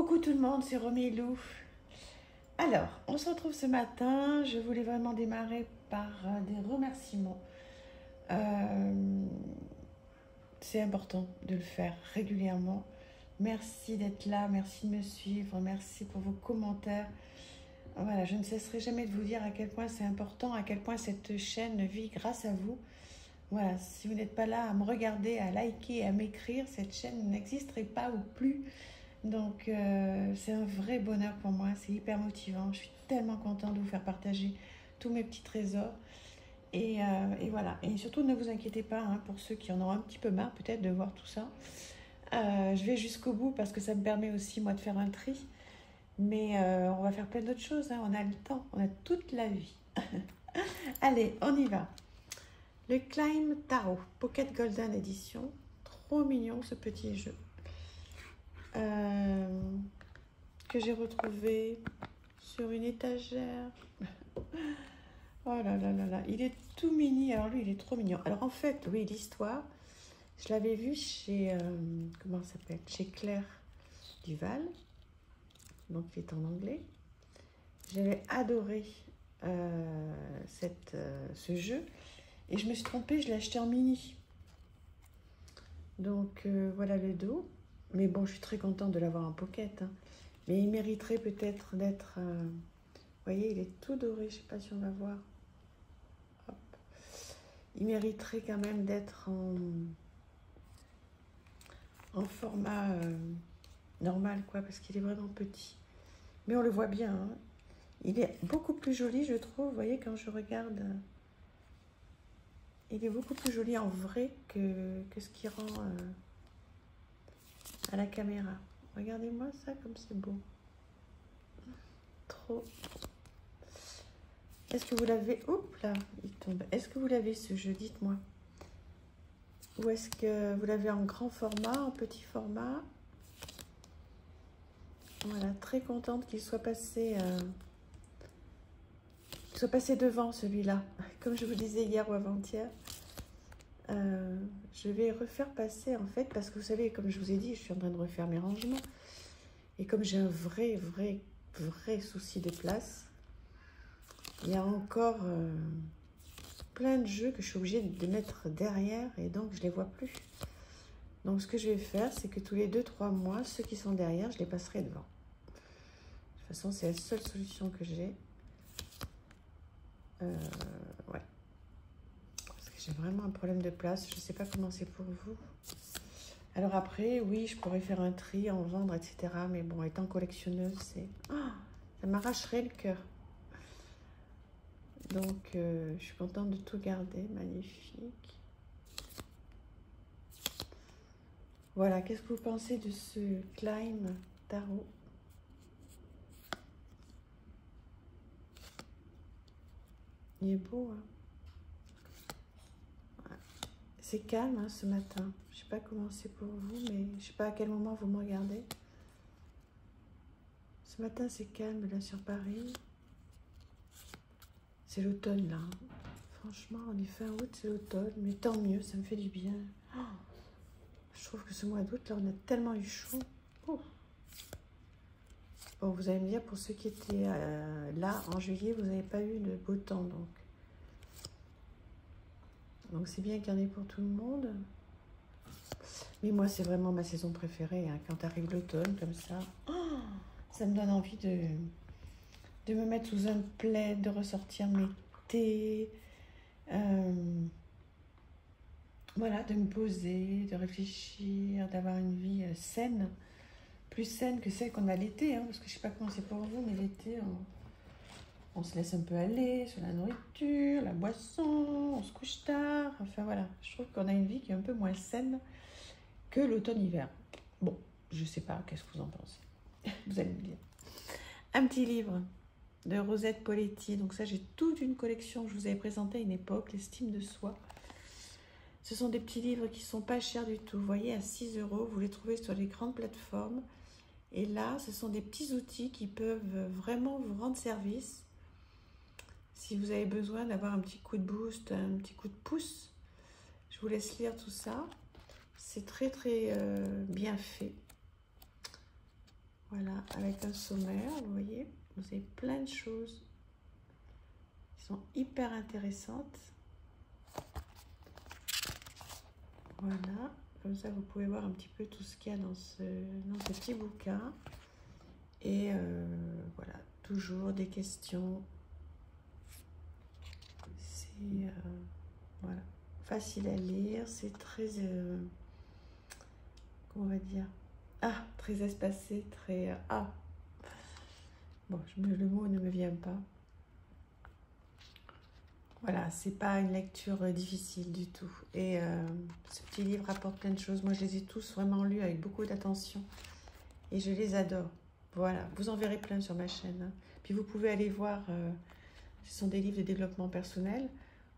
Coucou tout le monde, c'est Romilou. Alors, on se retrouve ce matin. Je voulais vraiment démarrer par des remerciements. Euh, c'est important de le faire régulièrement. Merci d'être là, merci de me suivre, merci pour vos commentaires. Voilà, je ne cesserai jamais de vous dire à quel point c'est important, à quel point cette chaîne vit grâce à vous. Voilà, si vous n'êtes pas là à me regarder, à liker, à m'écrire, cette chaîne n'existerait pas ou plus. Donc, c'est un vrai bonheur pour moi, c'est hyper motivant. Je suis tellement contente de vous faire partager tous mes petits trésors. Et voilà, et surtout ne vous inquiétez pas, hein, pour ceux qui en ont un petit peu marre peut-être de voir tout ça. Je vais jusqu'au bout parce que ça me permet aussi moi de faire un tri. Mais on va faire plein d'autres choses, hein. On a le temps, on a toute la vie. Allez, on y va. Le Climb Tarot, Pocket Golden Edition. Trop mignon ce petit jeu. Que j'ai retrouvé sur une étagère. Oh là là là là, il est tout mini. Alors lui, il est trop mignon. Alors en fait, oui, l'histoire, je l'avais vu chez, comment ça s'appelle? Chez Claire Duval. Donc il est en anglais. J'avais adoré ce jeu. Et je me suis trompée, je l'ai acheté en mini. Donc voilà le dos. Mais bon, je suis très contente de l'avoir en pocket, hein. Mais il mériterait peut-être d'être... vous voyez, il est tout doré. Je ne sais pas si on va voir. Hop. Il mériterait quand même d'être en format normal, quoi, parce qu'il est vraiment petit. Mais on le voit bien, hein. Il est beaucoup plus joli, je trouve. Vous voyez, quand je regarde... il est beaucoup plus joli en vrai que ce qui rend à la caméra. Regardez-moi ça, comme c'est beau. Trop. Est-ce que vous l'avez... Oups là, il tombe. Est-ce que vous l'avez ce jeu? Dites-moi. Ou est-ce que vous l'avez en grand format, en petit format? Voilà, très contente qu'il soit passé... devant celui-là. Comme je vous disais hier ou avant-hier. Je vais refaire passer en fait, parce que vous savez, comme je vous ai dit, je suis en train de refaire mes rangements. Et comme j'ai un vrai souci de place, il y a encore plein de jeux que je suis obligée de mettre derrière et donc je ne les vois plus. Donc ce que je vais faire, c'est que tous les 2-3 mois, ceux qui sont derrière, je les passerai devant. De toute façon, c'est la seule solution que j'ai. Ouais. Parce que j'ai vraiment un problème de place. Je ne sais pas comment c'est pour vous. Alors après, oui, je pourrais faire un tri, en vendre, etc. Mais bon, étant collectionneuse, c'est... Oh, ça m'arracherait le cœur. Donc, je suis contente de tout garder. Magnifique. Voilà, qu'est-ce que vous pensez de ce Climb Tarot? Il est beau, hein? Ouais. C'est calme, hein, ce matin. Je ne sais pas comment c'est pour vous, mais je ne sais pas à quel moment vous me regardez. Ce matin, c'est calme, là, sur Paris. C'est l'automne, là. Franchement, on est fin août, c'est l'automne. Mais tant mieux, ça me fait du bien. Oh, je trouve que ce mois d'août, là, on a tellement eu chaud. Oh. Bon, vous allez me dire, pour ceux qui étaient là, en juillet, vous n'avez pas eu de beau temps, donc. Donc, c'est bien qu'il y en ait pour tout le monde. Mais moi, c'est vraiment ma saison préférée, hein, quand arrive l'automne, comme ça. Oh, ça me donne envie de me mettre sous un plaid, de ressortir mes thés. Voilà, de me poser, de réfléchir, d'avoir une vie saine. Plus saine que celle qu'on a l'été, hein, parce que je ne sais pas comment c'est pour vous, mais l'été, on se laisse un peu aller sur la nourriture, la boisson, on se couche tard. Enfin voilà, je trouve qu'on a une vie qui est un peu moins saine que l'automne-hiver. Bon, je sais pas, qu'est-ce que vous en pensez? Vous allez me dire. Un petit livre de Rosette Poletti. Donc ça, j'ai toute une collection que je vous avais présentée à une époque, l'estime de soi. Ce sont des petits livres qui sont pas chers du tout. Vous voyez, à 6 €, vous les trouvez sur les grandes plateformes. Et là, ce sont des petits outils qui peuvent vraiment vous rendre service. Si vous avez besoin d'avoir un petit coup de boost, un petit coup de pouce, je vous laisse lire tout ça. C'est très bien fait. Voilà, avec un sommaire, vous voyez, vous avez plein de choses qui sont hyper intéressantes. Voilà, comme ça vous pouvez voir un petit peu tout ce qu'il y a dans ce petit bouquin. Et voilà, toujours des questions. C'est voilà, facile à lire, c'est très, comment on va dire, très espacé, très, bon, le mot ne me vient pas. Voilà, c'est pas une lecture difficile du tout. Et ce petit livre apporte plein de choses. Moi, je les ai tous vraiment lus avec beaucoup d'attention. Et je les adore. Voilà, vous en verrez plein sur ma chaîne. Hein. Puis vous pouvez aller voir, ce sont des livres de développement personnel.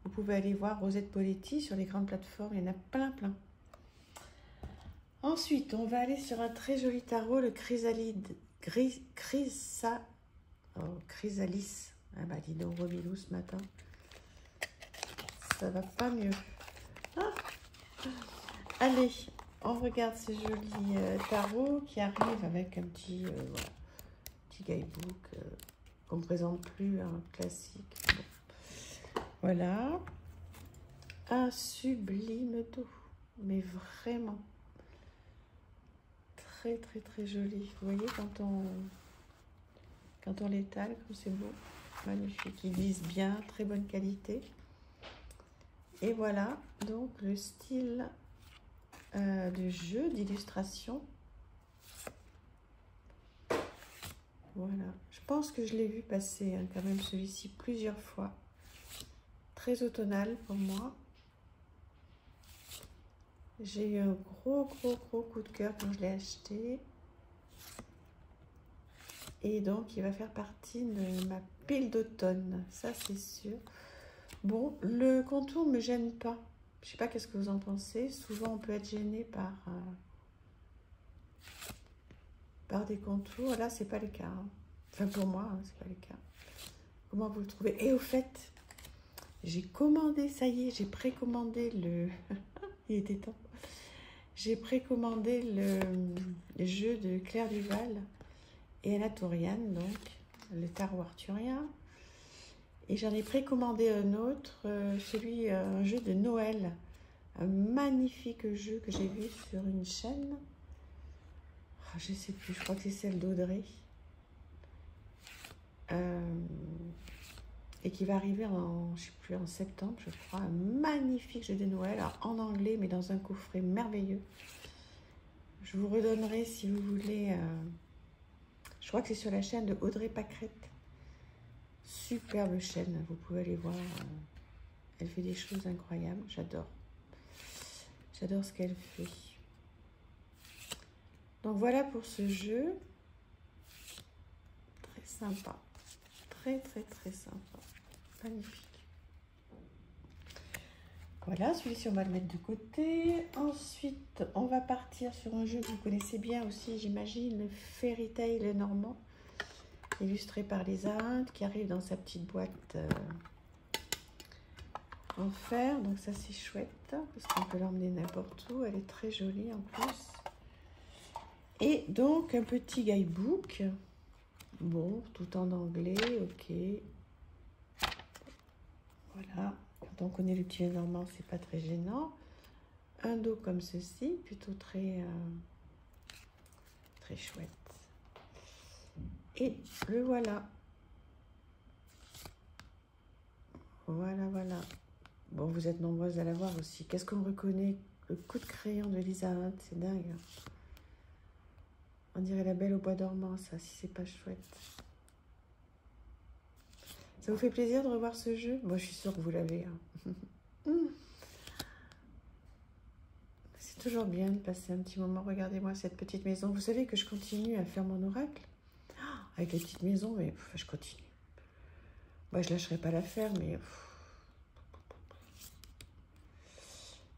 Vous pouvez aller voir Rosette Poletti sur les grandes plateformes. Il y en a plein. Ensuite, on va aller sur un très joli tarot, le Chrysalis. Ah bah, dis donc, Romilou ce matin. Ça va pas mieux. Allez, on regarde ce joli tarot qui arrive avec un petit, voilà, petit guidebook qu'on ne présente plus, un classique. Bon. Voilà. Un sublime tout, mais vraiment très joli. Vous voyez quand on l'étale, comme c'est beau, magnifique. Il vise bien, très bonne qualité. Et voilà, donc le style de jeu, d'illustration. Voilà, je pense que je l'ai vu passer hein, quand même celui-ci plusieurs fois. Très automnal pour moi. J'ai eu un gros coup de cœur quand je l'ai acheté. Et donc, il va faire partie de ma pile d'automne, ça c'est sûr. Bon, le contour ne me gêne pas. Je ne sais pas qu'est-ce que vous en pensez. Souvent, on peut être gêné par des contours. Là, c'est pas le cas. Hein. Enfin, pour moi, hein, c'est pas le cas. Comment vous le trouvez? Et au fait, j'ai commandé, ça y est, j'ai précommandé le... Il était temps. J'ai précommandé le jeu de Claire Duval et Anna Touriane, donc, le tarot arthurien. Et j'en ai précommandé un autre, un jeu de Noël. Un magnifique jeu que j'ai vu sur une chaîne. Oh, je ne sais plus, je crois que c'est celle d'Audrey. Et qui va arriver en, je sais plus, en septembre, je crois. Un magnifique jeu de Noël, alors, en anglais, mais dans un coffret merveilleux. Je vous redonnerai si vous voulez. Je crois que c'est sur la chaîne de Audrey Pâquerette. Superbe chaîne, vous pouvez aller voir. Elle fait des choses incroyables, j'adore. J'adore ce qu'elle fait. Donc voilà pour ce jeu. Très sympa. Très sympa. Magnifique. Voilà, celui-ci, on va le mettre de côté. Ensuite, on va partir sur un jeu que vous connaissez bien aussi, j'imagine, le Fairy Tail normand, illustré par Lisa Hunt, qui arrive dans sa petite boîte en fer. Donc ça, c'est chouette, parce qu'on peut l'emmener n'importe où. Elle est très jolie en plus. Et donc, un petit guidebook. Bon, tout en anglais, ok. Voilà. Quand on connaît le petit normand, c'est pas très gênant. Un dos comme ceci, plutôt très chouette. Et le voilà. Voilà. Bon, vous êtes nombreuses à l'avoir aussi. Qu'est-ce qu'on reconnaît? Le coup de crayon de Lisa Hunt, c'est dingue. On dirait la Belle au bois dormant, ça, si c'est pas chouette. Ça vous fait plaisir de revoir ce jeu? Moi, je suis sûre que vous l'avez. Hein. C'est toujours bien de passer un petit moment. Regardez-moi cette petite maison. Vous savez que je continue à faire mon oracle avec les petites maisons, mais je continue. Moi, je lâcherai pas l'affaire, mais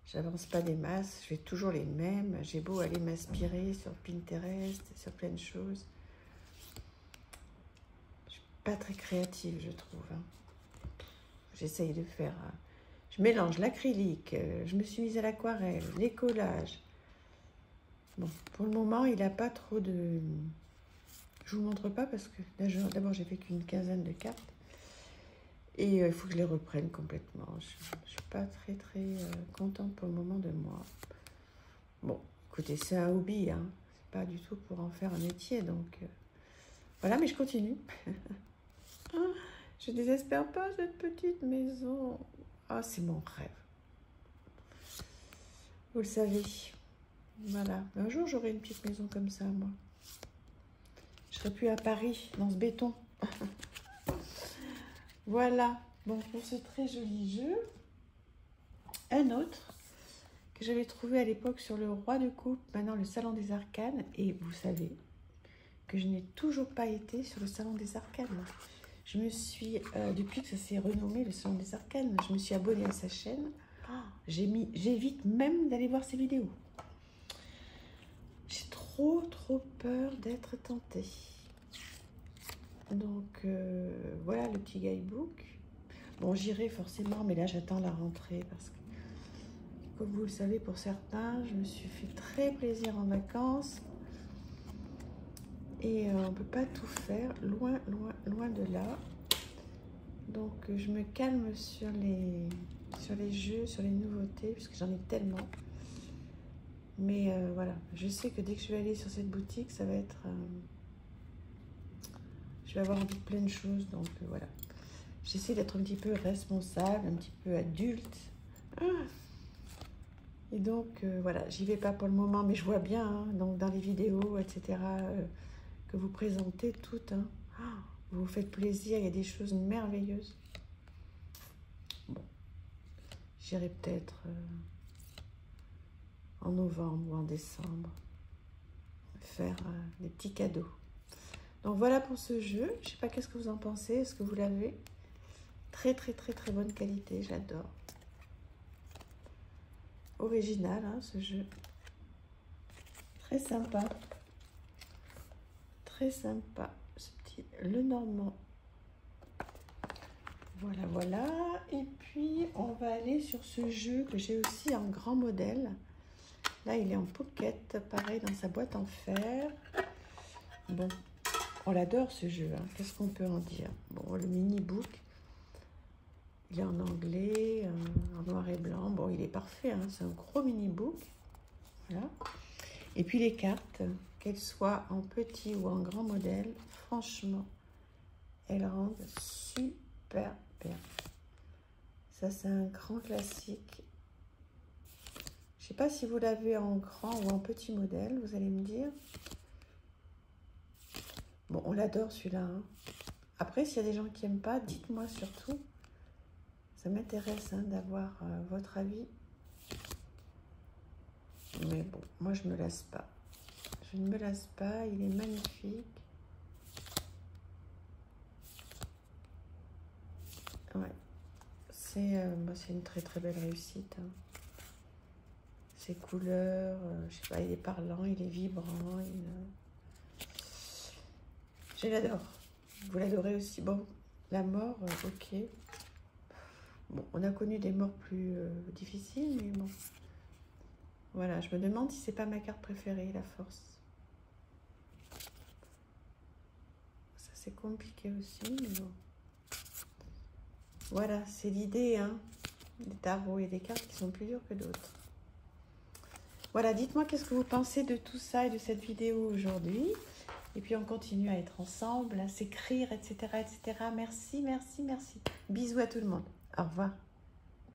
j'avance pas des masses. Je fais toujours les mêmes. J'ai beau aller m'inspirer sur Pinterest, sur plein de choses. Pas très créative, je trouve. Hein. J'essaye de faire... Je mélange l'acrylique, je me suis mise à l'aquarelle, les collages. Bon, pour le moment, il n'a pas trop de Je vous montre pas parce que d'abord j'ai fait qu'une quinzaine de cartes. Et il faut que je les reprenne complètement. Je ne suis pas très contente pour le moment de moi. Bon, écoutez, c'est un hobby, hein. C'est pas du tout pour en faire un métier, donc voilà, mais je continue. Je désespère pas cette petite maison. Ah, c'est mon rêve. Vous le savez. Voilà. Un jour, j'aurai une petite maison comme ça, moi. Je serai plus à Paris, dans ce béton. Voilà. Bon, pour ce très joli jeu, un autre que j'avais trouvé à l'époque sur le roi de coupe, maintenant le salon des arcanes. Et vous savez que je n'ai toujours pas été sur le salon des arcanes. Je me suis, depuis que ça s'est renommé le salon des arcanes, je me suis abonnée à sa chaîne. J'évite même d'aller voir ses vidéos. J'ai trop peur d'être tentée. Donc voilà le petit guidebook. Bon, j'irai forcément, mais là j'attends la rentrée parce que, comme vous le savez, pour certains, je me suis fait très plaisir en vacances. Et on ne peut pas tout faire, loin de là. Donc je me calme sur les jeux, sur les nouveautés, puisque j'en ai tellement. Mais voilà, je sais que dès que je vais aller sur cette boutique, ça va être... je vais avoir envie de plein de choses, donc voilà. J'essaie d'être un petit peu responsable, un petit peu adulte. Et donc voilà, j'y vais pas pour le moment, mais je vois bien, hein, donc dans les vidéos, etc., que vous présentez toutes, hein. Vous vous faites plaisir, il y a des choses merveilleuses. Bon, j'irai peut-être en novembre ou en décembre faire des petits cadeaux. Donc voilà pour ce jeu. Je sais pas qu'est-ce que vous en pensez. Est-ce que vous l'avez? Très bonne qualité, j'adore. Original, hein, ce jeu. Très sympa. Très sympa. Ce petit Lenormand. Voilà. Et puis, on va aller sur ce jeu que j'ai aussi en grand modèle. Là, il est en pocket, pareil, dans sa boîte en fer. Bon, on l'adore ce jeu, hein. Qu'est-ce qu'on peut en dire? Bon, le mini-book, il est en anglais, en noir et blanc. Bon, il est parfait, hein. C'est un gros mini-book. Voilà. Et puis les cartes, qu'elles soient en petit ou en grand modèle, franchement, elles rendent super bien. Ça, c'est un grand classique. Je ne sais pas si vous l'avez en grand ou en petit modèle, vous allez me dire. Bon, on l'adore celui-là, hein. Après, s'il y a des gens qui n'aiment pas, dites-moi surtout. Ça m'intéresse, hein, d'avoir votre avis. Mais bon, moi, je ne me lasse pas. Je ne me lasse pas, il est magnifique. Ouais, c'est une très belle réussite, hein. Ses couleurs, je sais pas, il est parlant, il est vibrant. Je l'adore. Vous l'adorez aussi. Bon, la mort, ok. Bon, on a connu des morts plus difficiles, mais bon. Voilà, je me demande si c'est pas ma carte préférée, la force. Ça, c'est compliqué aussi, mais bon. Voilà, c'est l'idée, hein. Des tarots et des cartes qui sont plus dures que d'autres. Voilà, dites-moi qu'est-ce que vous pensez de tout ça et de cette vidéo aujourd'hui. Et puis, on continue à être ensemble, à s'écrire, etc., etc. Merci. Bisous à tout le monde. Au revoir.